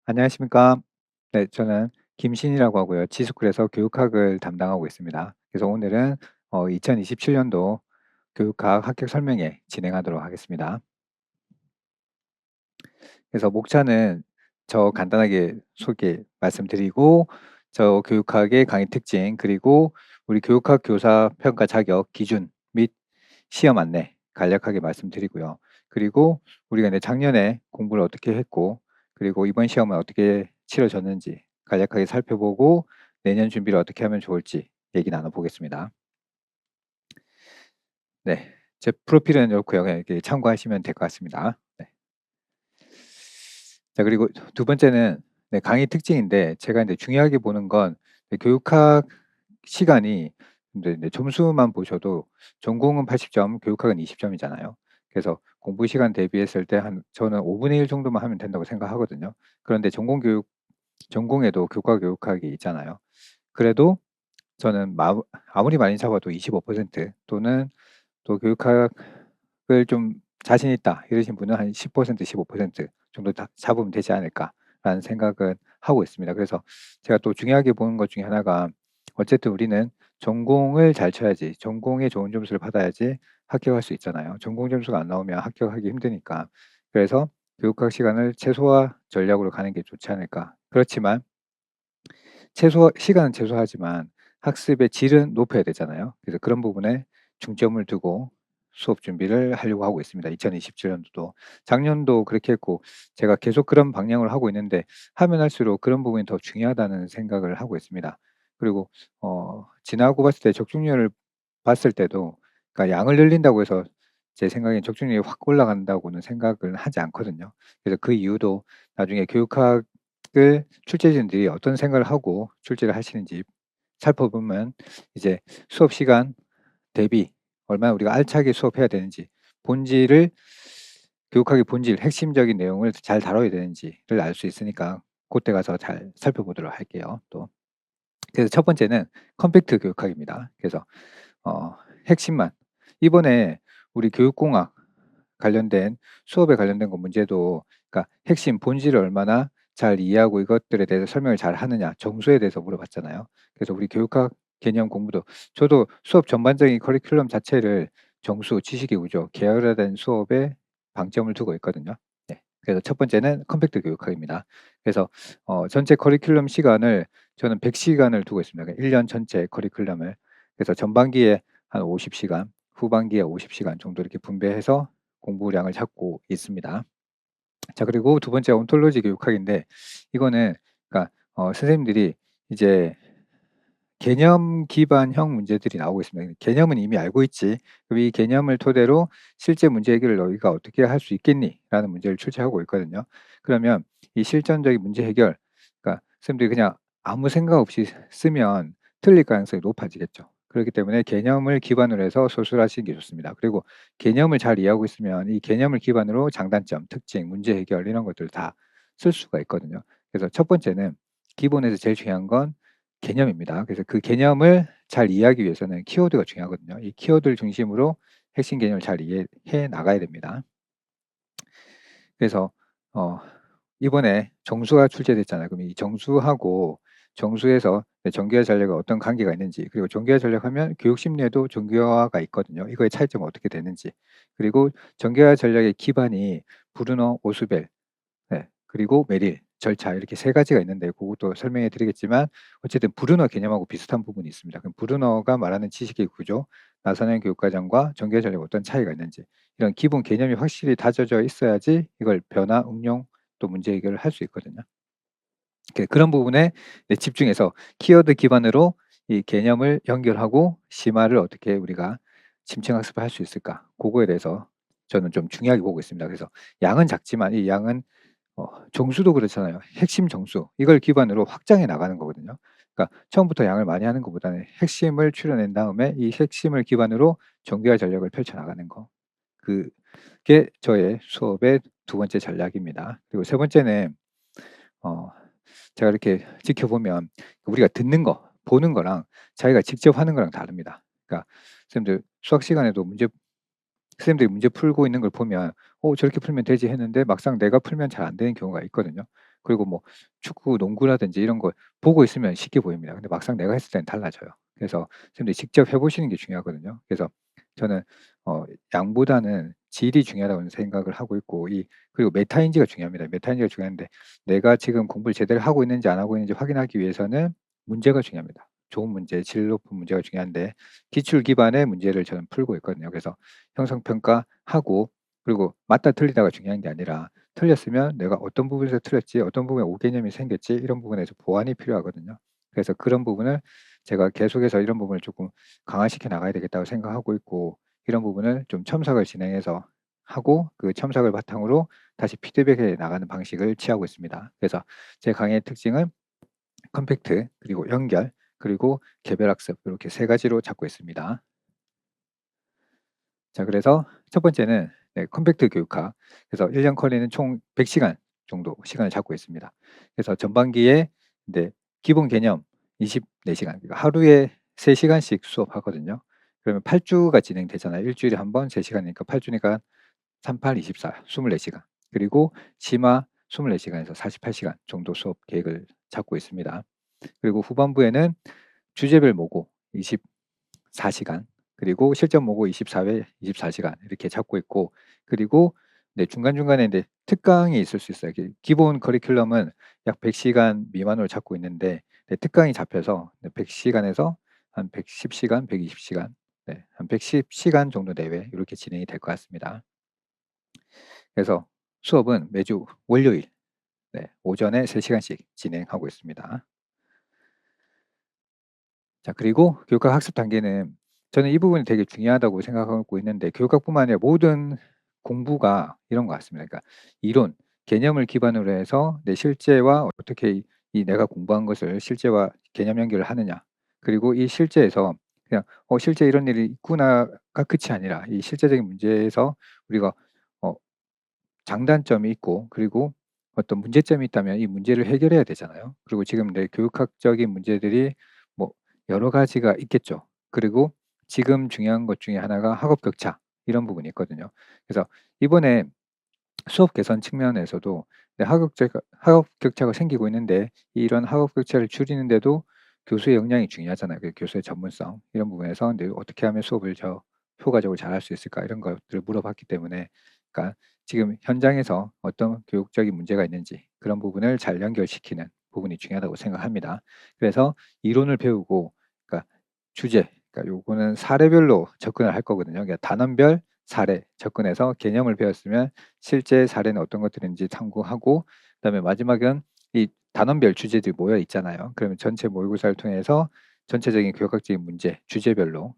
안녕하십니까. 네, 저는 김신이라고 하고요. 지스쿨에서 교육학을 담당하고 있습니다. 그래서 오늘은 2027년도 교육학 합격 설명회 진행하도록 하겠습니다. 그래서 목차는 저 간단하게 소개 말씀드리고, 저 교육학의 강의 특징, 그리고 우리 교육학 교사 평가 자격 기준 및 시험 안내 간략하게 말씀드리고요. 그리고 우리가 이제 작년에 공부를 어떻게 했고, 그리고 이번 시험은 어떻게 치러졌는지 간략하게 살펴보고, 내년 준비를 어떻게 하면 좋을지 얘기 나눠보겠습니다. 네, 제 프로필은 이렇고요. 그냥 이렇게 참고하시면 될 것 같습니다. 네. 자, 그리고 두 번째는 네, 강의 특징인데, 제가 이제 중요하게 보는 건 교육학 시간이 이제 점수만 보셔도 전공은 80점, 교육학은 20점이잖아요. 그래서 공부 시간 대비했을 때 저는 5분의 1 정도만 하면 된다고 생각하거든요. 그런데 전공에도 교과 교육학이 있잖아요. 그래도 저는 아무리 많이 잡아도 25% 또는 또 교육학을 좀 자신 있다 이러신 분은 한 10%, 15% 정도 잡으면 되지 않을까라는 생각은 하고 있습니다. 그래서 제가 또 중요하게 보는 것 중에 하나가, 어쨌든 우리는 전공을 잘 쳐야지, 전공에 좋은 점수를 받아야지 합격할 수 있잖아요. 전공 점수가 안 나오면 합격하기 힘드니까. 그래서 교육학 시간을 최소화 전략으로 가는 게 좋지 않을까. 그렇지만 시간은 최소화하지만 학습의 질은 높여야 되잖아요. 그래서 그런 부분에 중점을 두고 수업 준비를 하려고 하고 있습니다. 2027년도도. 작년도 그렇게 했고, 제가 계속 그런 방향으로 하고 있는데, 하면 할수록 그런 부분이 더 중요하다는 생각을 하고 있습니다. 그리고 지나고 봤을 때 적중률을 봤을 때도, 그러니까 양을 늘린다고 해서 제 생각엔 적중률이 확 올라간다고는 생각을 하지 않거든요. 그래서 그 이유도 나중에 교육학을 출제진들이 어떤 생각을 하고 출제를 하시는지 살펴보면, 이제 수업 시간 대비 얼마나 우리가 알차게 수업해야 되는지, 본질을 교육학의 본질, 핵심적인 내용을 잘 다뤄야 되는지를 알 수 있으니까 그때 가서 잘 살펴보도록 할게요. 또 그래서 첫 번째는 컴팩트 교육학입니다. 그래서 핵심만, 이번에 우리 교육공학 관련된 수업에 관련된 거 문제도, 그러니까 핵심 본질을 얼마나 잘 이해하고 이것들에 대해서 설명을 잘 하느냐, 정수에 대해서 물어봤잖아요. 그래서 우리 교육학 개념 공부도, 저도 수업 전반적인 커리큘럼 자체를 정수, 지식의 구조, 계열화된 수업에 방점을 두고 있거든요. 네. 그래서 첫 번째는 컴팩트 교육학입니다. 그래서 전체 커리큘럼 시간을 저는 100시간을 두고 있습니다. 그러니까 1년 전체 커리큘럼을. 그래서 전반기에 한 50시간, 후반기에 50시간 정도 이렇게 분배해서 공부량을 잡고 있습니다. 자, 그리고 두 번째 온톨로지 교육학인데, 이거는 그러니까 선생님들이 이제 개념 기반형 문제들이 나오고 있습니다. 개념은 이미 알고 있지. 그럼 이 개념을 토대로 실제 문제 해결을 너희가 어떻게 할 수 있겠니? 라는 문제를 출제하고 있거든요. 그러면 이 실전적인 문제 해결, 그러니까 선생님들이 그냥 아무 생각 없이 쓰면 틀릴 가능성이 높아지겠죠. 그렇기 때문에 개념을 기반으로 해서 소술하시는 게 좋습니다. 그리고 개념을 잘 이해하고 있으면 이 개념을 기반으로 장단점, 특징, 문제 해결 이런 것들을 다 쓸 수가 있거든요. 그래서 첫 번째는 기본에서 제일 중요한 건 개념입니다. 그래서 그 개념을 잘 이해하기 위해서는 키워드가 중요하거든요. 이 키워드를 중심으로 핵심 개념을 잘 이해해 나가야 됩니다. 그래서 이번에 정수가 출제됐잖아요. 그럼 이 정수하고 정수에서 정교화 전략과 어떤 관계가 있는지, 그리고 정교화 전략하면 교육 심리에도 정교화가 있거든요. 이거의 차이점은 어떻게 되는지, 그리고 정교화 전략의 기반이 브루너, 오스벨, 네, 그리고 메릴, 절차, 이렇게 세 가지가 있는데 그것도 설명해 드리겠지만, 어쨌든 브루너 개념하고 비슷한 부분이 있습니다. 그럼 브루너가 말하는 지식의 구조, 나사는 교육과정과 전개 전략 어떤 차이가 있는지, 이런 기본 개념이 확실히 다져져 있어야지 이걸 변화, 응용, 또 문제 해결을 할 수 있거든요. 그런 부분에 집중해서 키워드 기반으로 이 개념을 연결하고 심화를 어떻게 우리가 심층 학습을 할 수 있을까? 그거에 대해서 저는 좀 중요하게 보고 있습니다. 그래서 양은 작지만 이 양은 정수도 그렇잖아요. 핵심 정수, 이걸 기반으로 확장해 나가는 거거든요. 그러니까 처음부터 양을 많이 하는 것보다는 핵심을 추려낸 다음에 이 핵심을 기반으로 정교화 전략을 펼쳐 나가는 거. 그게 저의 수업의 두 번째 전략입니다. 그리고 세 번째는 어 제가 이렇게 지켜보면, 우리가 듣는 거, 보는 거랑 자기가 직접 하는 거랑 다릅니다. 그러니까 선생님들 수학 시간에도 선생님들이 문제 풀고 있는 걸 보면 저렇게 풀면 되지." 했는데 막상 내가 풀면 잘 안 되는 경우가 있거든요. 그리고 뭐 축구, 농구라든지 이런 걸 보고 있으면 쉽게 보입니다. 근데 막상 내가 했을 때는 달라져요. 그래서 선생님들이 직접 해 보시는 게 중요하거든요. 그래서 저는 어 양보다는 질이 중요하다고 생각을 하고 있고 그리고 메타인지가 중요합니다. 메타인지가 중요한데 내가 지금 공부를 제대로 하고 있는지 안 하고 있는지 확인하기 위해서는 문제가 중요합니다. 좋은 문제, 질 높은 문제가 중요한데 기출 기반의 문제를 저는 풀고 있거든요. 그래서 형성 평가하고 그리고 맞다 틀리다가 중요한 게 아니라 틀렸으면 내가 어떤 부분에서 틀렸지, 어떤 부분에 오개념이 생겼지 이런 부분에서 보완이 필요하거든요. 그래서 그런 부분을 제가 계속해서 이런 부분을 조금 강화시켜 나가야 되겠다고 생각하고 있고 이런 부분을 좀 첨삭을 진행해서 하고 그 첨삭을 바탕으로 다시 피드백해 나가는 방식을 취하고 있습니다. 그래서 제 강의의 특징은 컴팩트, 그리고 연결, 그리고 개별 학습 이렇게 세 가지로 잡고 있습니다. 자, 그래서 첫 번째는 컴팩트 교육학. 그래서 1년 커리는 총 100시간 정도 시간을 잡고 있습니다. 그래서 전반기에 네, 기본 개념 24시간, 그러니까 하루에 3시간씩 수업하거든요. 그러면 8주가 진행되잖아요. 일주일에 한 번 3시간이니까 8주니까 38, 24, 24시간. 그리고 심화 24시간에서 48시간 정도 수업 계획을 잡고 있습니다. 그리고 후반부에는 주제별 모고 24시간, 그리고 실전 모고 24회 24시간 이렇게 잡고 있고, 그리고 중간중간에 특강이 있을 수 있어요. 기본 커리큘럼은 약 100시간 미만으로 잡고 있는데 특강이 잡혀서 100시간에서 한 110시간, 120시간, 한 110시간 정도 내외 이렇게 진행이 될 것 같습니다. 그래서 수업은 매주 월요일 오전에 3시간씩 진행하고 있습니다. 자, 그리고 교육학 학습 단계는 저는 이 부분이 되게 중요하다고 생각하고 있는데 교육학뿐만 아니라 모든 공부가 이런 것 같습니다. 그러니까 이론, 개념을 기반으로 해서 내 실제와 어떻게 내가 공부한 것을 실제와 개념 연결을 하느냐. 그리고 이 실제에서 그냥 실제 이런 일이 있구나가 끝이 아니라 이 실제적인 문제에서 우리가 어 장단점이 있고 그리고 어떤 문제점이 있다면 이 문제를 해결해야 되잖아요. 그리고 지금 내 교육학적인 문제들이 뭐 여러 가지가 있겠죠. 그리고 지금 중요한 것 중에 하나가 학업 격차 이런 부분이 있거든요. 그래서 이번에 수업 개선 측면에서도 학업 격차가 생기고 있는데 이런 학업 격차를 줄이는데도 교수의 역량이 중요하잖아요. 교수의 전문성 이런 부분에서 어떻게 하면 수업을 효과적으로 잘할 수 있을까 이런 것들을 물어봤기 때문에 그러니까 지금 현장에서 어떤 교육적인 문제가 있는지 그런 부분을 잘 연결시키는 부분이 중요하다고 생각합니다. 그래서 이론을 배우고 그러니까 주제, 그러니까 요거는 사례별로 접근을 할 거거든요. 그러니까 단원별 사례 접근해서 개념을 배웠으면 실제 사례는 어떤 것들인지 탐구하고 그다음에 마지막은 이 단원별 주제들이 모여 있잖아요. 그러면 전체 모의고사를 통해서 전체적인 교육학적인 문제 주제별로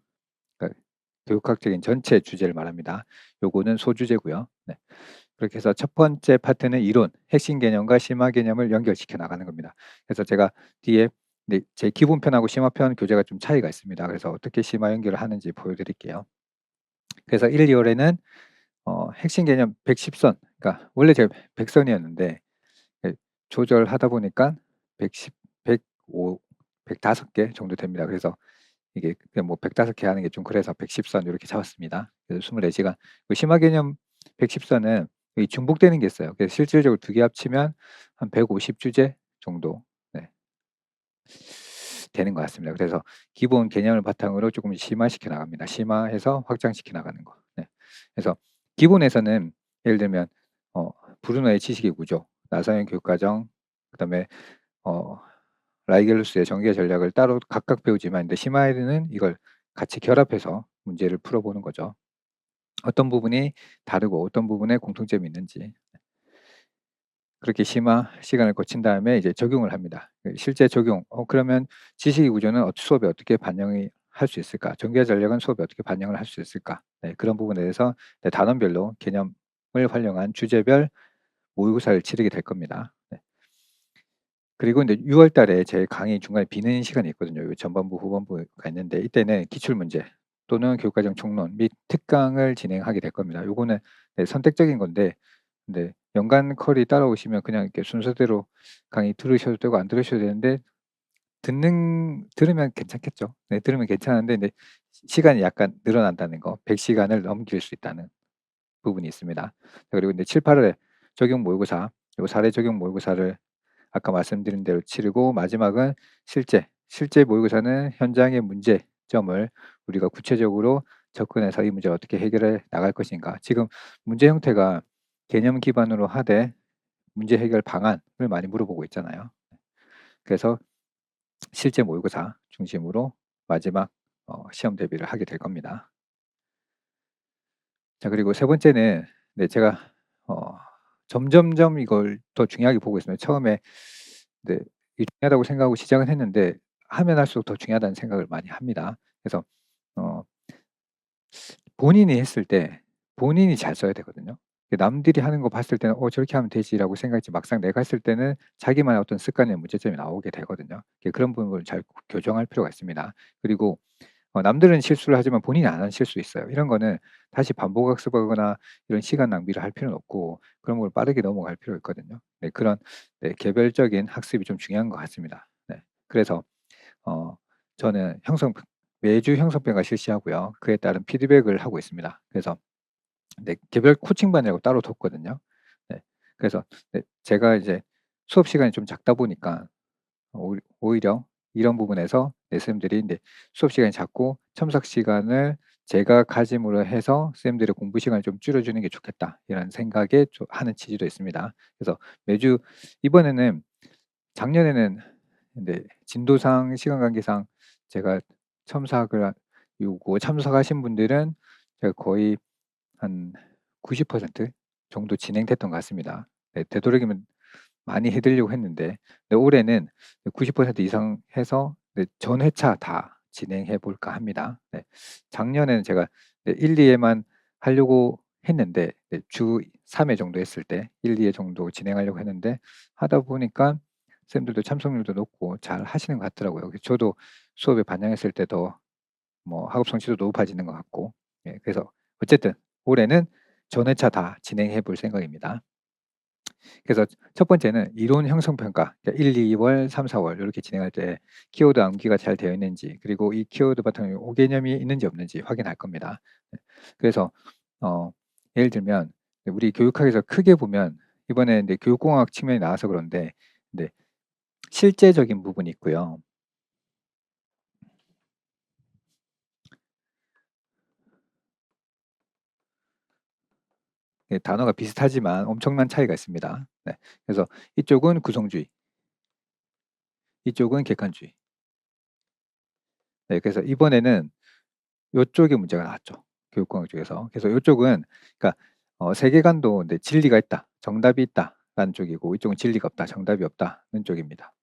그러니까 교육학적인 전체 주제를 말합니다. 요거는 소주제고요. 그렇게 해서 첫 번째 파트는 이론, 핵심 개념과 심화 개념을 연결시켜 나가는 겁니다. 그래서 제가 뒤에 제 기본편하고 심화편 교재가 좀 차이가 있습니다. 그래서 어떻게 심화 연결을 하는지 보여드릴게요. 그래서 1, 2월에는 핵심 개념 110선, 그러니까 원래 제가 100선이었는데 조절하다 보니까 110, 105, 105개 정도 됩니다. 그래서 이게 그냥 뭐 105개 하는 게 좀 그래서 110선 이렇게 잡았습니다. 그래서 24시간. 심화 개념 110선은 중복되는 게 있어요. 그래서 실질적으로 두 개 합치면 한 150주제 정도 되는 것 같습니다. 그래서 기본 개념을 바탕으로 조금 심화시켜 나갑니다. 심화해서 확장시켜 나가는 거. 그래서 기본에서는 예를 들면 브루너의 지식의 구조, 나사형 교육과정, 그다음에 어 라이겔루스의 전개 전략을 따로 각각 배우지만 심화에는 이걸 같이 결합해서 문제를 풀어보는 거죠. 어떤 부분이 다르고 어떤 부분에 공통점이 있는지. 그렇게 심화 시간을 거친 다음에 이제 적용을 합니다. 실제 적용. 그러면 지식의 구조는 수업에 어떻게 반영이 할 수 있을까? 전개 전략은 수업에 어떻게 반영을 할 수 있을까? 그런 부분에 대해서 단원별로 개념을 활용한 주제별 모의고사를 치르게 될 겁니다. 그리고 6월 달에 제 강의 중간에 비는 시간이 있거든요. 전반부, 후반부가 있는데 이때는 기출문제 또는 교육과정 총론 및 특강을 진행하게 될 겁니다. 요거는 선택적인 건데 연간 컬이 따라오시면 그냥 이렇게 순서대로 강의 들으셔도 되고 안 들으셔도 되는데 들으면 괜찮겠죠. 들으면 괜찮은데 시간이 약간 늘어난다는 거, 100시간을 넘길 수 있다는 부분이 있습니다. 그리고 7, 8월에 적용 모의고사, 요 사례 적용 모의고사를 아까 말씀드린 대로 치르고 마지막은 실제 모의고사는 현장의 문제점을 우리가 구체적으로 접근해서 이 문제를 어떻게 해결해 나갈 것인가. 지금 문제 형태가 개념 기반으로 하되 문제 해결 방안을 많이 물어보고 있잖아요. 그래서 실제 모의고사 중심으로 마지막 시험 대비를 하게 될 겁니다. 자, 그리고 세 번째는 네, 제가 점점점 이걸 더 중요하게 보고 있습니다. 처음에 네, 이게 중요하다고 생각하고 시작은 했는데 하면 할수록 더 중요하다는 생각을 많이 합니다. 그래서 어 본인이 했을 때 본인이 잘 써야 되거든요. 남들이 하는 거 봤을 때는 '어 저렇게 하면 되지.'라고 생각했지 막상 내가 했을 때는 자기만의 어떤 습관의 문제점이 나오게 되거든요. 그런 부분을 잘 교정할 필요가 있습니다. 그리고 남들은 실수를 하지만 본인이 안 한 실수 있어요. 이런 거는 다시 반복 학습하거나 이런 시간 낭비를 할 필요는 없고 그런 걸 빠르게 넘어갈 필요가 있거든요. 네, 그런 네, 개별적인 학습이 좀 중요한 것 같습니다. 네. 그래서 어 저는 매주 형성평가 실시하고요. 그에 따른 피드백을 하고 있습니다. 그래서 네, 개별 코칭반이라고 따로 뒀거든요. 네. 그래서 네, 제가 이제 수업 시간이 좀 작다 보니까 오히려 이런 부분에서 네, 선생님들이 네, 수업 시간이 작고 첨삭 시간을 제가 가짐으로 해서 선생님들의 공부 시간을 좀 줄여주는 게 좋겠다 이런 생각에 하는 취지도 있습니다. 그래서 매주 이번에는 작년에는 네, 진도상 시간 관계상 제가 첨삭을 요구 참석하신 분들은 제가 거의 한 90% 정도 진행됐던 것 같습니다. 네, 되도록이면 많이 해 드리려고 했는데 네, 올해는 90% 이상 해서 네, 전 회차 다 진행해 볼까 합니다. 네. 작년에는 제가 네, 1-2 회만 하려고 했는데 네, 주 3회 정도 했을 때 1-2회 정도 진행하려고 했는데 하다 보니까 선생님들도 참석률도 높고 잘 하시는 것 같더라고요. 그래서 저도 수업에 반영했을 때 더 뭐 학업 성취도 높아지는 것 같고 그래서 어쨌든 올해는 전 회차 다 진행해 볼 생각입니다. 그래서 첫 번째는 이론 형성 평가, 그러니까 1-2 월, 3-4월 요렇게 진행할 때 키워드 암기가 잘 되어 있는지 그리고 이 키워드 바탕에 오개념이 있는지 없는지 확인할 겁니다. 네. 그래서 어 예를 들면 우리 교육학에서 크게 보면 이번에 이제 교육공학 측면이 나와서 그런데 네, 실제적인 부분이 있고요. 단어가 비슷하지만 엄청난 차이가 있습니다. 네. 그래서 이쪽은 구성주의, 이쪽은 객관주의. 네, 그래서 이번에는 요쪽에 문제가 나왔죠, 교육공학 쪽에서. 그래서 요쪽은 그러니까 세계관도 네, 진리가 있다, 정답이 있다라는 쪽이고 이쪽은 진리가 없다, 정답이 없다는 쪽입니다.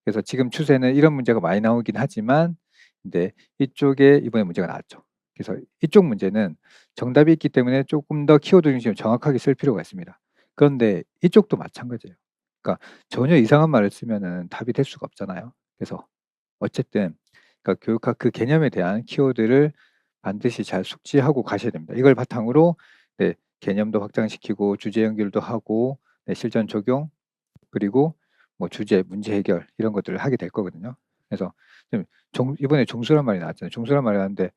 그래서 지금 추세는 이런 문제가 많이 나오긴 하지만 근데 이쪽에 이번에 문제가 나왔죠. 그래서 이쪽 문제는 정답이 있기 때문에 조금 더 키워드 중심을 정확하게 쓸 필요가 있습니다. 그런데 이쪽도 마찬가지예요. 그러니까 전혀 이상한 말을 쓰면은 답이 될 수가 없잖아요. 그래서 어쨌든 그러니까 교육학 그 개념에 대한 키워드를 반드시 잘 숙지하고 가셔야 됩니다. 이걸 바탕으로 네, 개념도 확장시키고 주제 연결도 하고 네, 실전 적용 그리고 뭐 주제, 문제 해결 이런 것들을 하게 될 거거든요. 그래서 좀 이번에 종수란 말이 나왔잖아요. 종수란 말이 나왔는데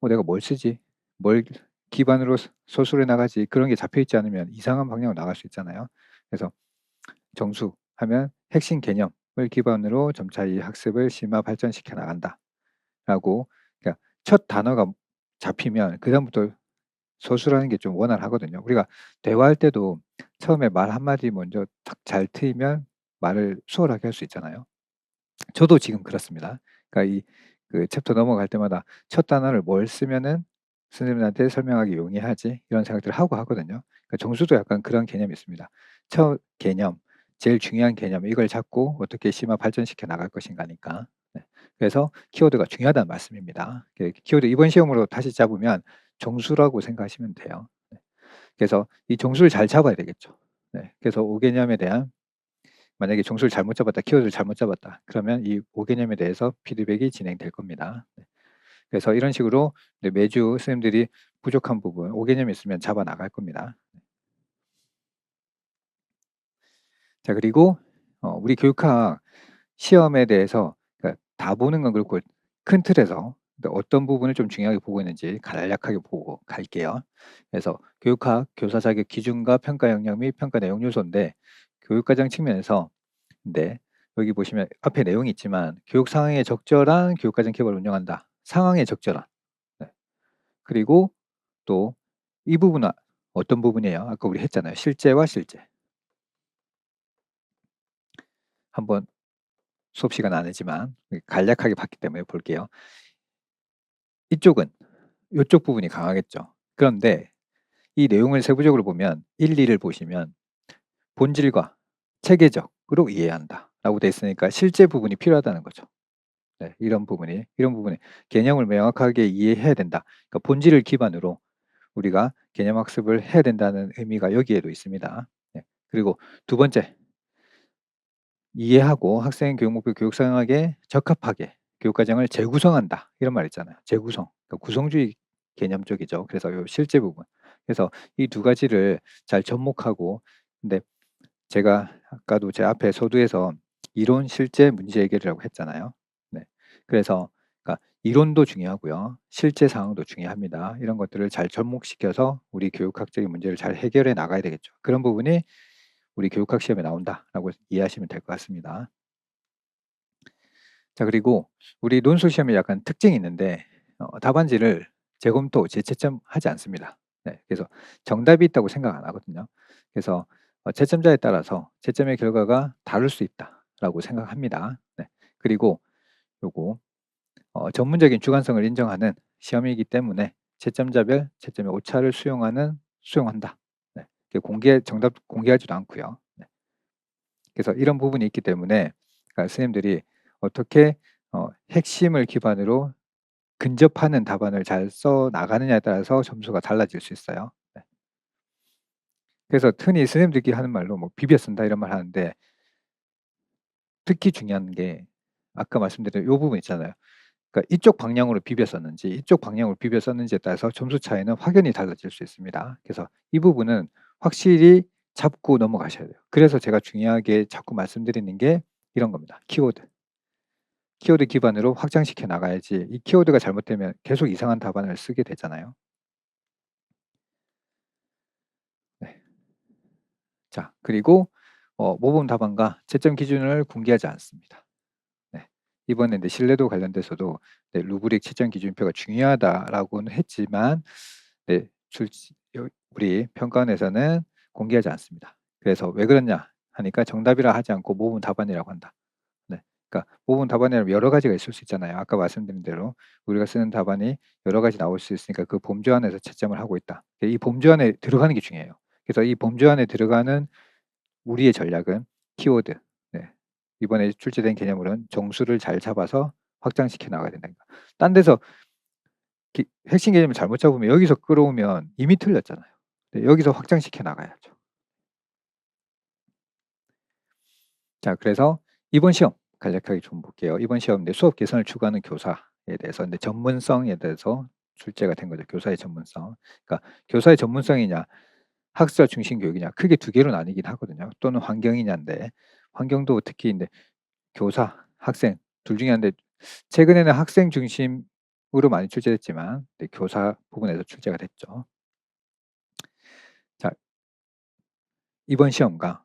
내가 뭘 쓰지? 뭘 기반으로 서술해 나가지? 그런 게 잡혀 있지 않으면 이상한 방향으로 나갈 수 있잖아요. 그래서 정수하면 핵심 개념을 기반으로 점차 이 학습을 심화 발전시켜 나간다라고 그러니까 첫 단어가 잡히면 그다음부터 서술하는 게 좀 원활하거든요. 우리가 대화할 때도 처음에 말 한마디 먼저 탁 잘 트이면 말을 수월하게 할 수 있잖아요. 저도 지금 그렇습니다. 그러니까 그 챕터 넘어갈 때마다 '첫 단어를 뭘 쓰면은 선생님한테 설명하기 용이하지?' 이런 생각들을 하고 하거든요. 그러니까 정수도 약간 그런 개념이 있습니다. 첫 개념, 제일 중요한 개념 이걸 잡고 어떻게 심화 발전시켜 나갈 것인가니까. 네. 그래서 키워드가 중요하다는 말씀입니다. 키워드 이번 시험으로 다시 잡으면 정수라고 생각하시면 돼요. 네. 그래서 이 정수를 잘 잡아야 되겠죠. 네. 그래서 5개념에 대한 만약에 정수를 잘못 잡았다, 키워드를 잘못 잡았다. 그러면 이 5개념에 대해서 피드백이 진행될 겁니다. 네. 그래서 이런 식으로 네, 매주 선생님들이 부족한 부분 5개념이 있으면 잡아 나갈 겁니다. 자, 그리고 우리 교육학 시험에 대해서 그러니까 다 보는 건 그렇고 큰 틀에서 어떤 부분을 좀 중요하게 보고 있는지 간략하게 보고 갈게요. 그래서 교육학 교사 자격 기준과 평가 역량 및 평가 내용 요소인데 교육과정 측면에서 네. 여기 보시면 앞에 내용이 있지만 교육 상황에 적절한 교육과정 개발을 운영한다. 상황에 적절한. 네. 그리고 또 이 부분은 어떤 부분이에요? 아까 우리 했잖아요. 실제와 실제. 한번 수업 시간 아니지만 간략하게 봤기 때문에 볼게요. 이쪽은 이쪽 부분이 강하겠죠. 그런데 이 내용을 세부적으로 보면 1, 2를 보시면 본질과 체계적으로 이해해야 한다라고 돼 있으니까 실제 부분이 필요하다는 거죠. 네, 이런 부분이 개념을 명확하게 이해해야 된다. 그러니까 본질을 기반으로 우리가 개념 학습을 해야 된다는 의미가 여기에도 있습니다. 네, 그리고 두 번째, 이해하고 학생 교육 목표 교육 상황에 적합하게 교육 과정을 재구성한다. 이런 말 있잖아요. 재구성. 그러니까 구성주의 개념 쪽이죠. 그래서 요 실제 부분. 그래서 이 두 가지를 잘 접목하고 근데 제가 아까도 제 앞에 서두에서 이론, 실제, 문제 해결이라고 했잖아요. 네. 그래서 그러니까 이론도 중요하고요. 실제 상황도 중요합니다. 이런 것들을 잘 접목시켜서 우리 교육학적인 문제를 잘 해결해 나가야 되겠죠. 그런 부분이 우리 교육학 시험에 나온다라고 이해하시면 될 것 같습니다. 자, 그리고 우리 논술 시험에 약간 특징이 있는데 답안지를 재검토, 재채점하지 않습니다. 네, 그래서 정답이 있다고 생각 안 하거든요. 그래서 채점자에 따라서 채점의 결과가 다를 수 있다라고 생각합니다. 네, 그리고 요거 전문적인 주관성을 인정하는 시험이기 때문에 채점자별 채점의 오차를 수용한다. 네, 정답 공개하지도 않고요. 네, 그래서 이런 부분이 있기 때문에 그러니까 선생님들이 어떻게 핵심을 기반으로 근접하는 답안을 잘 써 나가느냐에 따라서 점수가 달라질 수 있어요. 네. 그래서 흔히 선생님들끼리 하는 말로 뭐 비벼 쓴다 이런 말 하는데 특히 중요한 게 아까 말씀드린 요 부분 있잖아요. 그러니까 이쪽 방향으로 비벼 썼는지 이쪽 방향으로 비벼 썼는지에 따라서 점수 차이는 확연히 달라질 수 있습니다. 그래서 이 부분은 확실히 잡고 넘어가셔야 돼요. 그래서 제가 중요하게 자꾸 말씀드리는 게 이런 겁니다. 키워드. 키워드 기반으로 확장시켜 나가야지 이 키워드가 잘못되면 계속 이상한 답안을 쓰게 되잖아요. 네. 자, 그리고 모범 답안과 채점 기준을 공개하지 않습니다. 네. 이번에 이제 신뢰도 관련돼서도 네, 루브릭 채점 기준표가 중요하다라고는 했지만 네, 우리 평가원에서는 공개하지 않습니다. 그래서 왜 그러냐 하니까 정답이라 하지 않고 모범 답안이라고 한다. 네. 그러니까 모범 답안에는 여러 가지가 있을 수 있잖아요. 아까 말씀드린 대로 우리가 쓰는 답안이 여러 가지 나올 수 있으니까 그 범주 안에서 채점을 하고 있다. 이 범주 안에 들어가는 게 중요해요. 그래서 이 범주 안에 들어가는 우리의 전략은 키워드. 네. 이번에 출제된 개념으로는 정수를 잘 잡아서 확장시켜 나가야 된다. 딴 데서 핵심 개념을 잘못 잡으면 여기서 끌어오면 이미 틀렸잖아요. 네, 여기서 확장시켜 나가야죠. 자, 그래서 이번 시험 간략하게 좀 볼게요. 이번 시험 수업 개선을 추구하는 교사에 대해서 전문성에 대해서 출제가 된 거죠. 교사의 전문성. 그러니까 교사의 전문성이냐 학습자 중심 교육이냐 크게 두 개로 나뉘긴 하거든요. 또는 환경이냐인데 환경도 특히 교사, 학생 둘 중에 한데 최근에는 학생 중심으로 많이 출제됐지만 교사 부분에서 출제가 됐죠. 자, 이번 시험과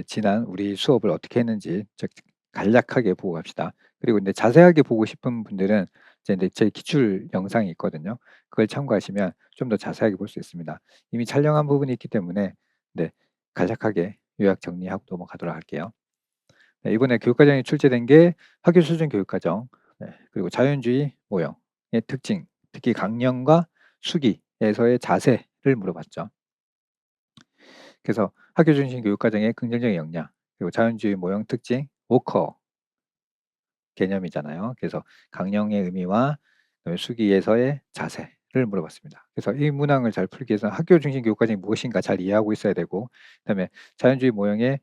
지난 우리 수업을 어떻게 했는지 간략하게 보고 갑시다. 그리고 자세하게 보고 싶은 분들은 이제 제 기출 영상이 있거든요. 그걸 참고하시면 좀 더 자세하게 볼 수 있습니다. 이미 촬영한 부분이 있기 때문에 간략하게 요약 정리하고 넘어가도록 할게요. 네, 이번에 교육과정이 출제된 게 학교 수준 교육과정, 그리고 자연주의 모형의 특징, 특히 강령과 수기에서의 자세를 물어봤죠. 그래서 학교 중심 교육과정의 긍정적인 역량, 그리고 자연주의 모형 특징, 워커 개념이잖아요. 그래서 강령의 의미와 수기에서의 자세를 물어봤습니다. 그래서 이 문항을 잘 풀기 위해서 학교 중심 교육과정이 무엇인가 잘 이해하고 있어야 되고, 그다음에 자연주의 모형의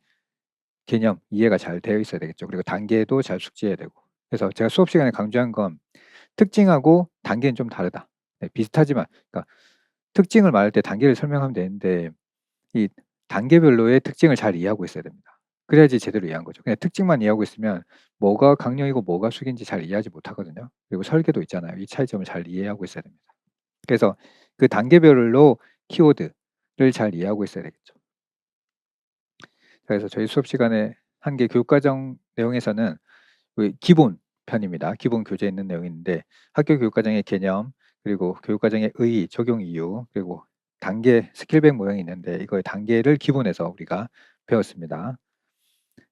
개념 이해가 잘 되어 있어야 되겠죠. 그리고 단계도 잘 숙지해야 되고. 그래서 제가 수업 시간에 강조한 건 특징하고 단계는 좀 다르다. 비슷하지만, 그러니까 특징을 말할 때 단계를 설명하면 되는데 이 단계별로의 특징을 잘 이해하고 있어야 됩니다. 그래야지 제대로 이해한 거죠. 그냥 특징만 이해하고 있으면 뭐가 강령이고 뭐가 수기인지 잘 이해하지 못하거든요. 그리고 설계도 있잖아요. 이 차이점을 잘 이해하고 있어야 됩니다. 그래서 그 단계별로 키워드를 잘 이해하고 있어야 되겠죠. 그래서 저희 수업 시간에 한 게 교육과정 내용에서는 그 기본 편입니다. 기본 교재에 있는 내용인데 학교 교육과정의 개념, 그리고 교육과정의 의의, 적용 이유, 그리고 단계 스킬백 모형이 있는데 이거의 단계를 기본에서 우리가 배웠습니다.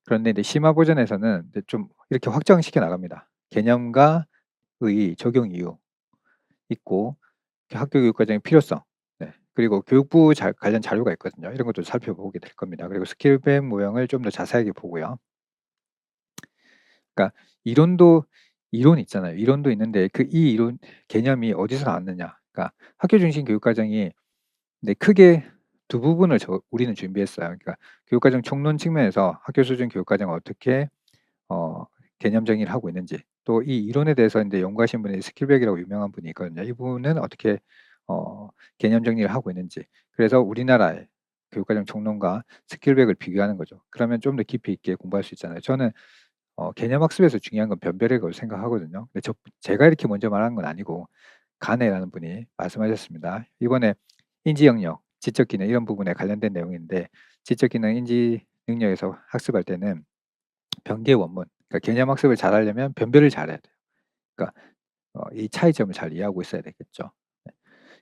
그런데 이제 심화 버전에서는 이제 좀 이렇게 확장시켜 나갑니다. 개념과 의의, 적용 이유 있고 학교 교육과정의 필요성, 네. 그리고 교육부 관련 자료가 있거든요. 이런 것도 살펴보게 될 겁니다. 그리고 스킬백 모형을 좀 더 자세하게 보고요. 그러니까 이론도 이론 있잖아요. 이론도 있는데 이 이론 개념이 어디서 나왔느냐. 그러니까 학교 중심 교육과정이 네, 크게 두 부분을 우리는 준비했어요. 그러니까 교육과정 총론 측면에서 학교 수준 교육과정을 어떻게 개념 정의를 하고 있는지, 또 이 이론에 대해서 이제 연구하신 분이 스킬백이라고 유명한 분이 있거든요. 이분은 어떻게 개념 정리를 하고 있는지, 그래서 우리나라의 교육과정 총론과 스킬백을 비교하는 거죠. 그러면 좀 더 깊이 있게 공부할 수 있잖아요. 저는 개념 학습에서 중요한 건 변별이라고 생각하거든요. 근데 제가 이렇게 먼저 말한 건 아니고 가네라는 분이 말씀하셨습니다. 이번에 인지 영역, 지적 기능 이런 부분에 관련된 내용인데, 지적 기능, 인지 능력에서 학습할 때는 변계 원문, 그러니까 개념 학습을 잘하려면 변별을 잘해야 돼요. 그러니까 이 차이점을 잘 이해하고 있어야 되겠죠. 네.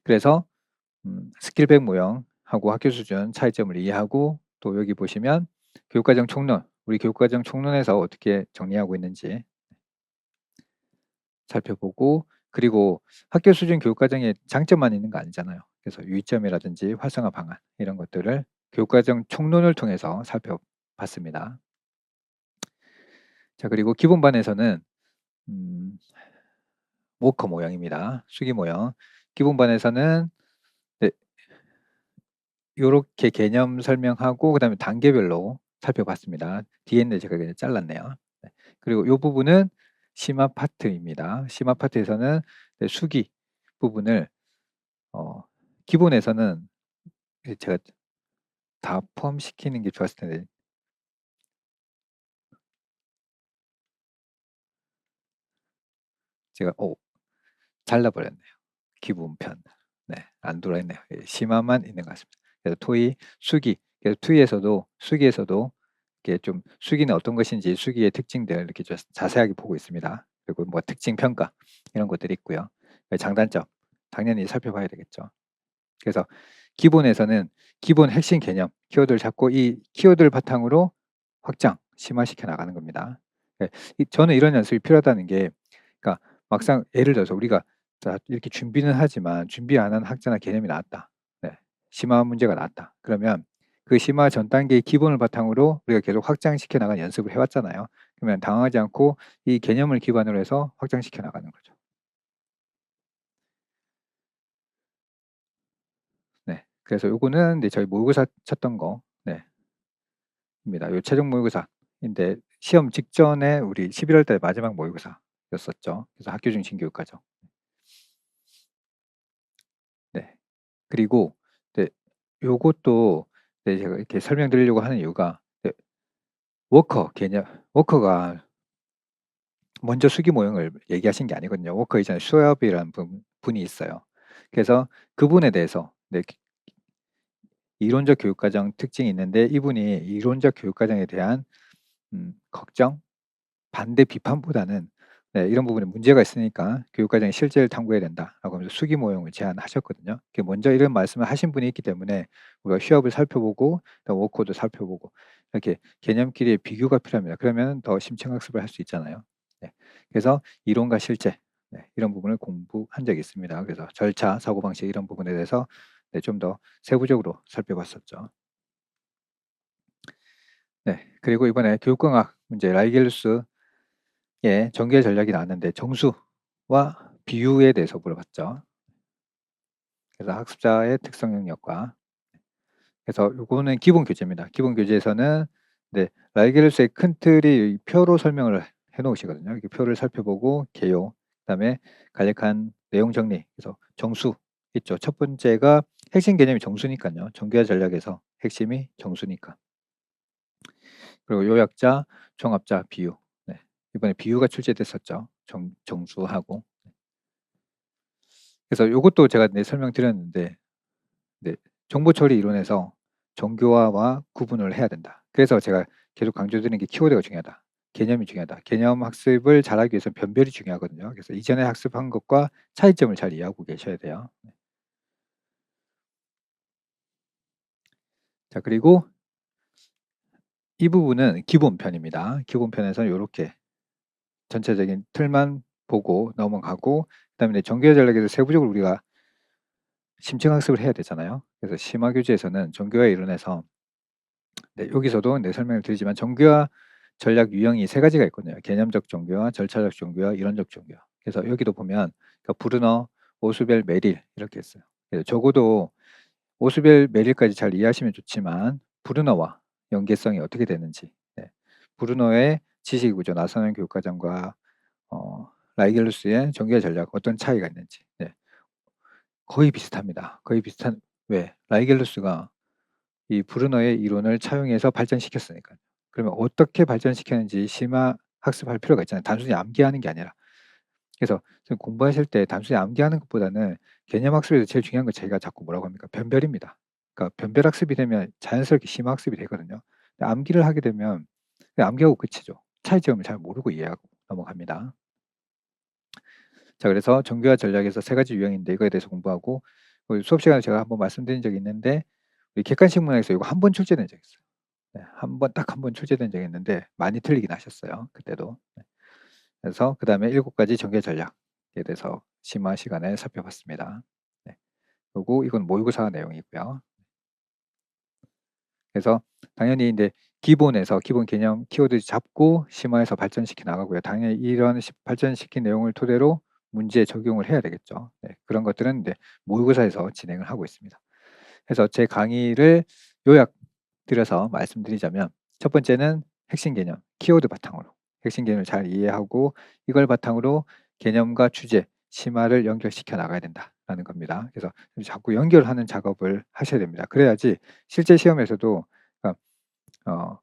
그래서 스킬백 모형하고 학교 수준 차이점을 이해하고, 또 여기 보시면 교육과정 총론, 우리 교육과정 총론에서 어떻게 정리하고 있는지 살펴보고, 그리고 학교 수준 교육과정에 장점만 있는 거 아니잖아요. 그래서 유의점이라든지 활성화 방안 이런 것들을 교육과정 총론을 통해서 살펴봤습니다. 자, 그리고 기본반에서는 워커 모형입니다. 수기 모형. 기본반에서는 네, 요렇게 개념 설명하고 그다음에 단계별로 살펴봤습니다. 뒤에는 제가 그냥 잘랐네요. 네. 그리고 요 부분은 심화 파트입니다. 심화 파트에서는 네, 수기 부분을 기본에서는 제가 다 포함시키는 게 좋았을 텐데 제가 잘라버렸네요. 기본편. 네, 안 들어있네요. 예, 심화만 있는 것 같습니다. 그래서 토의, 수기. 그래서 수기에서도 이렇게 좀 수기는 어떤 것인지, 수기의 특징들 이렇게 좀 자세하게 보고 있습니다. 그리고 뭐 특징 평가 이런 것들이 있고요. 장단점 당연히 살펴봐야 되겠죠. 그래서 기본에서는 기본 핵심 개념 키워드를 잡고 이 키워드를 바탕으로 확장, 심화시켜 나가는 겁니다. 네, 저는 이런 연습이 필요하다는 게, 그러니까 막상 예를 들어서 우리가 자 이렇게 준비는 하지만 준비 안 한 학자나 개념이 나왔다. 네, 심화 문제가 나왔다. 그러면 그 심화 전 단계의 기본을 바탕으로 우리가 계속 확장시켜 나가는 연습을 해왔잖아요. 그러면 당황하지 않고 이 개념을 기반으로 해서 확장시켜 나가는 거죠. 네, 그래서 요거는 이제 저희 모의고사 쳤던 거, 네, 입니다. 요 최종 모의고사인데 시험 직전에 우리 11월 달 마지막 모의고사였었죠. 그래서 학교 중심 교육과정. 네. 그리고 네, 요것도 네, 제가 이렇게 설명드리려고 하는 이유가 네, 워커 개념, 워커가 먼저 수기 모형을 얘기하신 게 아니거든요. 워커 이전에 수업이라는 분이 있어요. 그래서 그분에 대해서 네, 이론적 교육과정 특징이 있는데 이분이 이론적 교육과정에 대한 걱정, 반대 비판보다는 네, 이런 부분에 문제가 있으니까 교육과정의 실제를 탐구해야 된다라고 하면서 수기 모형을 제안하셨거든요. 먼저 이런 말씀을 하신 분이 있기 때문에 우리가 휴업을 살펴보고 워커도 살펴보고 이렇게 개념끼리의 비교가 필요합니다. 그러면 더 심층학습을 할 수 있잖아요. 네, 그래서 이론과 실제 네, 이런 부분을 공부한 적이 있습니다. 그래서 절차, 사고방식 이런 부분에 대해서 네, 좀 더 세부적으로 살펴봤었죠. 네, 그리고 이번에 교육공학 문제 라이겔루스 예, 전개 전략이 나왔는데 정수와 비유에 대해서 물어봤죠. 그래서 학습자의 특성 영역과 그래서 요거는 기본 교재입니다. 기본 교재에서는 네, 라이게르스의 큰 틀이 표로 설명을 해 놓으시거든요. 이렇게 표를 살펴보고 개요, 그다음에 간략한 내용 정리. 그래서 정수 있죠. 첫 번째가 핵심 개념이 정수니까요. 전개 전략에서 핵심이 정수니까. 그리고 요약자, 종합자, 비유. 네. 이번에 비유가 출제됐었죠. 정수하고. 그래서 요것도 제가 네, 설명드렸는데 네, 정보 처리 이론에서 정교화와 구분을 해야 된다. 그래서 제가 계속 강조드리는 게 키워드가 중요하다. 개념이 중요하다. 개념 학습을 잘하기 위해서 변별이 중요하거든요. 그래서 이전에 학습한 것과 차이점을 잘 이해하고 계셔야 돼요. 자, 그리고 이 부분은 기본편입니다. 기본편에서는 요렇게 전체적인 틀만 보고 넘어가고, 그다음에 정규화 전략에서 세부적으로 우리가 심층 학습을 해야 되잖아요. 그래서 심화 교재에서는 정규화 이론에서 여기서도 설명을 드리지만 정규화 전략 유형이 세 가지가 있거든요. 개념적 정규화, 절차적 정규화, 이론적 정규화. 그래서 여기도 보면 그러니까 브루너, 오스벨, 메릴 이렇게 했어요. 그래서 적어도 오스벨, 메릴까지 잘 이해하시면 좋지만 브루너와 연계성이 어떻게 되는지, 브루너의 지식 구조, 나선원 교육과정과 라이겔루스의 정규화 전략 어떤 차이가 있는지, 거의 비슷합니다. 거의 비슷한. 왜? 라이겔루스가 이 브루너의 이론을 차용해서 발전시켰으니까요. 그러면 어떻게 발전시켰는지 심화 학습할 필요가 있잖아요. 단순히 암기하는 게 아니라. 그래서 공부하실 때 단순히 암기하는 것보다는 개념 학습에서 제일 중요한 건 제가 자꾸 뭐라고 합니까? 변별입니다. 그러니까 변별 학습이 되면 자연스럽게 심화 학습이 되거든요. 근데 암기를 하게 되면 그냥 암기하고 끝이죠. 차이점을 잘 모르고 이해하고 넘어갑니다. 자, 그래서 정규화 전략에서 세 가지 유형인데 이거에 대해서 공부하고, 수업 시간에 제가 한번 말씀드린 적이 있는데 우리 객관식 문항에서 이거 한 번 출제된 적이 있어요. 딱 한 번 출제된 적이 있는데 많이 틀리긴 하셨어요. 그때도. 그래서 그 다음에 7가지 전개 전략에 대해서 심화 시간에 살펴봤습니다. 그리고 이건 모의고사 내용이고요. 그래서 당연히 이제 기본에서 기본 개념 키워드 잡고 심화해서 발전시켜 나가고요. 당연히 이런 발전시킨 내용을 토대로 문제에 적용을 해야 되겠죠. 그런 것들은 이제 모의고사에서 진행을 하고 있습니다. 그래서 제 강의를 요약 드려서 말씀드리자면, 첫 번째는 핵심 개념, 키워드 바탕으로 핵심 개념을 잘 이해하고 이걸 바탕으로 개념과 주제, 심화를 연결시켜 나가야 된다라는 겁니다. 그래서 자꾸 연결하는 작업을 하셔야 됩니다. 그래야지 실제 시험에서도, 그러니까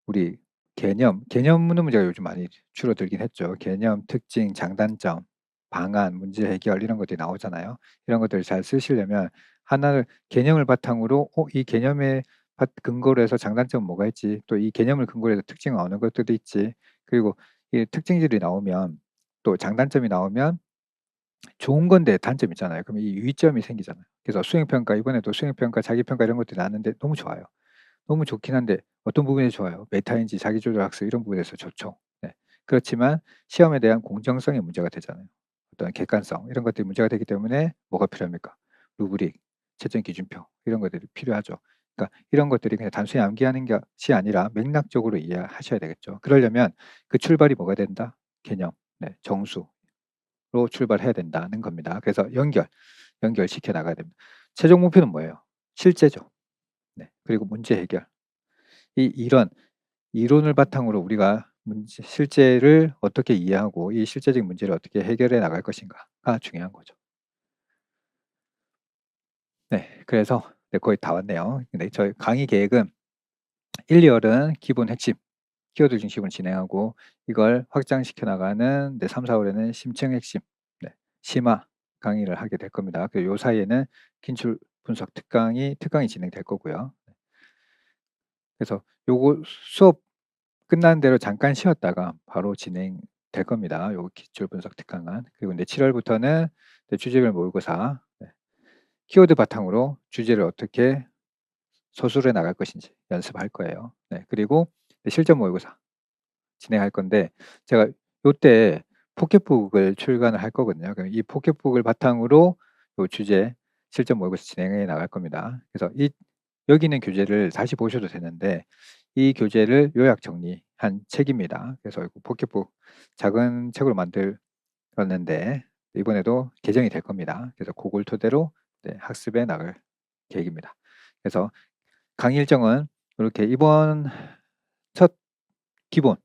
우리 개념 묻는 문제가 요즘 많이 줄어들긴 했죠. 개념, 특징, 장단점, 방안, 문제 해결 이런 것들이 나오잖아요. 이런 것들을 잘 쓰시려면 하나를 개념을 바탕으로 이 개념에 근거로 해서 장단점은 뭐가 있지? 또 이 개념을 근거로 해서 특징은 어느 것들이 있지? 그리고 이 특징들이 나오면 또 장단점이 나오면 좋은 건데 단점이 있잖아요. 그럼 이 유의점이 생기잖아요. 그래서 수행평가, 이번에도 수행평가, 자기평가 이런 것들이 나왔는데 너무 좋아요. 너무 좋긴 한데 어떤 부분이 좋아요? 메타인지 자기조절 학습 이런 부분에서 좋죠. 그렇지만 시험에 대한 공정성이 문제가 되잖아요. 어떤 객관성 이런 것들이 문제가 되기 때문에 뭐가 필요합니까? 루브릭, 채점 기준표 이런 것들이 필요하죠. 그러니까 이런 것들이 그냥 단순히 암기하는 것이 아니라 맥락적으로 이해하셔야 되겠죠. 그러려면 그 출발이 뭐가 된다? 개념, 정수로 출발해야 된다는 겁니다. 그래서 연결시켜 나가야 됩니다. 최종 목표는 뭐예요? 실제죠. 그리고 문제 해결. 이런 이론을 바탕으로 우리가 실제를 어떻게 이해하고 이 실제적인 문제를 어떻게 해결해 나갈 것인가가 중요한 거죠. 그래서 거의 다 왔네요. 저희 강의 계획은 1, 2월은 기본 핵심, 키워드 중심으로 진행하고 이걸 확장시켜 나가는 3, 4월에는 심층 핵심, 심화 강의를 하게 될 겁니다. 요 사이에는 긴출 분석 특강이 진행될 거고요. 그래서 요거 수업 끝나는 대로 잠깐 쉬었다가 바로 진행될 겁니다. 요 기출 분석 특강은. 그리고 이제 7월부터는 주제별 모의고사, 키워드 바탕으로 주제를 어떻게 서술해 나갈 것인지 연습할 거예요. 그리고 실전 모의고사 진행할 건데 제가 요때 포켓북을 출간을 할 거거든요. 그럼 이 포켓북을 바탕으로 요 주제 실전 모의고사 진행해 나갈 겁니다. 그래서 여기 있는 교재를 다시 보셔도 되는데 이 교재를 요약 정리한 책입니다. 그래서 포켓북 작은 책으로 만들었는데 이번에도 개정이 될 겁니다. 그래서 그걸 토대로 학습에 나갈 계획입니다. 그래서 강의 일정은 이렇게 이번 첫 기본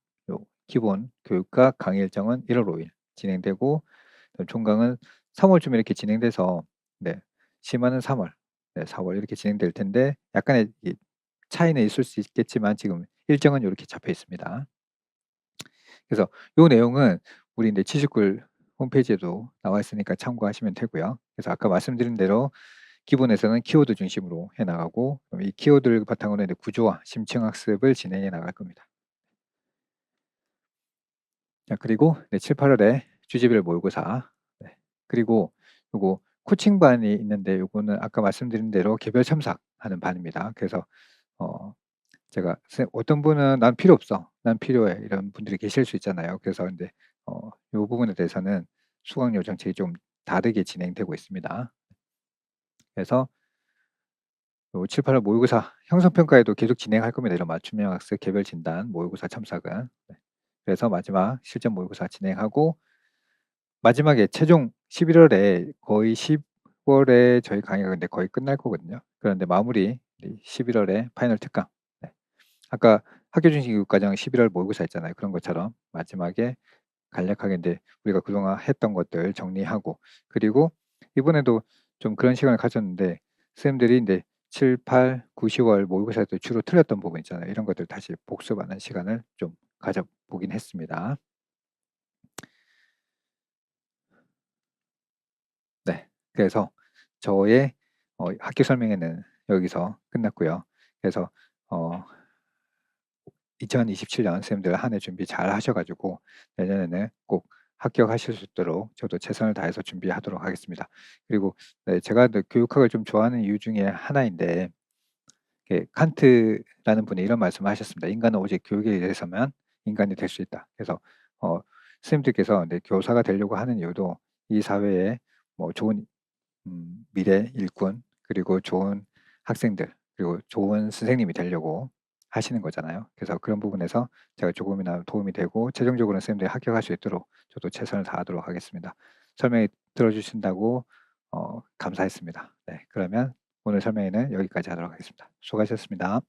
교육과 강의 일정은 1월 5일 진행되고 총강은 3월쯤 이렇게 진행돼서 심화는 3월, 4월 이렇게 진행될 텐데 약간의 차이는 있을 수 있겠지만 지금 일정은 이렇게 잡혀 있습니다. 그래서 이 내용은 우리 치식굴 홈페이지에도 나와 있으니까 참고하시면 되고요. 그래서 아까 말씀드린 대로 기본에서는 키워드 중심으로 해 나가고 그럼 이 키워드를 바탕으로 이제 구조화, 심층 학습을 진행해 나갈 겁니다. 자 그리고 네 7-8 월에 주제별 모의고사 네 그리고 요거 코칭반이 있는데 요거는 아까 말씀드린 대로 개별 첨삭하는 반입니다. 그래서 어 제가 어떤 분은 "난 필요 없어. 난 필요해." 이런 분들이 계실 수 있잖아요. 그래서 인제 요 부분에 대해서는 수강료 정책이 좀 다르게 진행되고 있습니다. 그래서 요 7-8월 모의고사 형성평가에도 계속 진행할 겁니다. 이런 맞춤형 학습 개별 진단 모의고사 첨삭은. 네. 그래서 마지막 실전 모의고사 진행하고 마지막에 최종 11 월에 거의 10 월에 저희 강의가 근데 거의 끝날 거거든요. 그런데 마무리 이 11 월에 파이널 특강. 네. 아까 학교 중심 교육과정 11월 모의고사 있잖아요. 그런 것처럼 마지막에 간략하게 인제 우리가 그동안 했던 것들 정리하고 그리고 이번에도 좀 그런 시간을 가졌는데 선생님들이 인제 7, 8, 9, 10월 모의고사에서 주로 틀렸던 부분 있잖아요. 이런 것들 다시 복습하는 시간을 좀 가져 보긴 했습니다. 네. 그래서 저의 학교 설명회는 여기서 끝났고요. 그래서 어 2027년 선생님들 한 해 준비 잘 하셔 가지고 내년에는 꼭 합격하실 수 있도록 저도 최선을 다해서 준비하도록 하겠습니다. 그리고 네 제가 그 교육학을 좀 좋아하는 이유 중에 하나인데 칸트라는 분이 이런 말씀을 하셨습니다. "인간은 오직 교육에 의해서만 인간이 될 수 있다." 그래서 어 선생님들께서 네 교사가 되려고 하는 이유도 이 사회에 뭐 좋은 미래 일꾼 그리고 좋은 학생들 그리고 좋은 선생님이 되려고 하시는 거잖아요. 그래서 그런 부분에서 제가 조금이나마 도움이 되고 최종적으로는 선생님들이 합격할 수 있도록 저도 최선을 다하도록 하겠습니다. 설명해 들어 주신다고 감사했습니다. 네 그러면 오늘 설명회는 여기까지 하도록 하겠습니다. 수고하셨습니다.